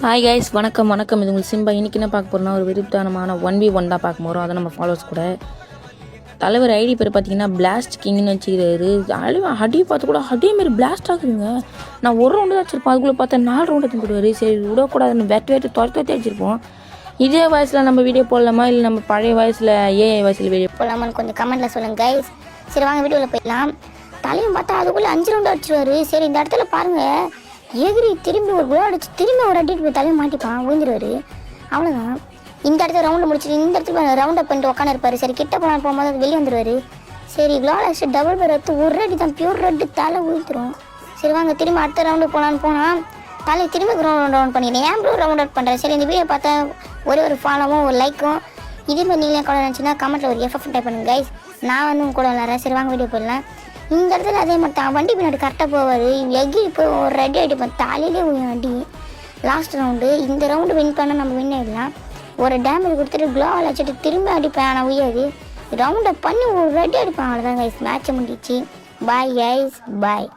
Hi guys, வணக்கம். இது உங்களுக்கு சிம்பா. இன்றைக்கி என்ன பார்க்க போகிறோம்னா, ஒரு விருப்பத்தானமான 1v1 தான் பார்க்க போகிறோம். அதை நம்ம ஃபாலோவர்ஸ் கூட. தலைவர் ஐடி பேர் பார்த்தீங்கன்னா பிளாஸ்ட் கிங்னு வச்சுக்கிறாரு. அடி பார்த்து கூட அதேமாரி பிளாஸ்ட் ஆகுதுங்க. நான் ஒரு ரவுண்டு தான் வச்சுருப்பேன், அதுக்குள்ளே பார்த்தா 4 ரவுண்டு எடுத்து போடுவார். சரி விடக்கூடாதுன்னு வெட்டு துரத்தி அடிச்சிருப்போம். இதே வயசில் நம்ம வீடியோ போடலாமா, இல்லை நம்ம பழைய வயசில் ஏஐ வயசில் வீடியோ போடலாமான்னு கொஞ்சம் கமெண்ட்டில் சொல்லுங்கள் கைஸ். சரி வாங்க வீடியோவில் போயிடலாம். தலையும் பார்த்தா அதுக்குள்ளே 5 ரவுண்டு அடிச்சிருவார். சரி இந்த இடத்துல பாருங்கள், எகிரி திரும்பி ஒரு கோல் அடிச்சு திரும்பி ஒரு அடிட்டு போய் தலையை மாட்டிப்பான், விழுந்துருவார். அவ்வளோதான். இந்த இடத்துல ரவுண்டு முடிச்சுட்டு இந்த இடத்துல ரவுண்ட் அப் பண்ணிட்டு உட்காந்து இருப்பார். சரி கிட்ட போனால் போகும்போது அது வெளியே வந்துடுவார். சரி கோல் அடிச்சு டபுள் பேர் எடுத்து ஒரு அடி தான், பியூர் ரெட்டு தலை ஊற்றிடும். சரி வாங்க திரும்பி அடுத்த ரவுண்டு போனால் தலை திரும்பி ரவுண்ட் பண்ணிக்கிறேன். ஏன் ப்ரோ ரவுண்ட் அவுட் பண்ணுறேன். சரி இந்த வீடியோ பார்த்தா ஒரு ஃபாலோவும் ஒரு லைக்கும் இதே மாதிரி நீங்களே கூட நினச்சின்னா கமெண்ட்டில் ஒரு எஃப்எஃப் டைப் பண்ணுங்க கைஸ். நான் உங்க கூட விளாட்றேன். சரி வாங்க வீடியோ போடலாம். இந்த இடத்துல அதே மாதிரி தான் வண்டி பின்னாடி கரெக்டாக போவார். எகிரி போய் ஒரு ரெடி அடிப்பேன், தலையிலே அடி. லாஸ்ட் ரவுண்டு, இந்த ரவுண்டு வின் பண்ணால் நம்ம வின் ஆகிடலாம். ஒரு டேமேஜ் கொடுத்துட்டு க்ளோவால் வச்சுட்டு திரும்பி அடிப்பேன், ஆனால் உயாது ரவுண்டை பண்ணி ஒரு ரெடி அடிப்பேன். அவ்வளோதான் கைஸ், மேட்சை முடிச்சு. பாய் கைஸ், பாய்.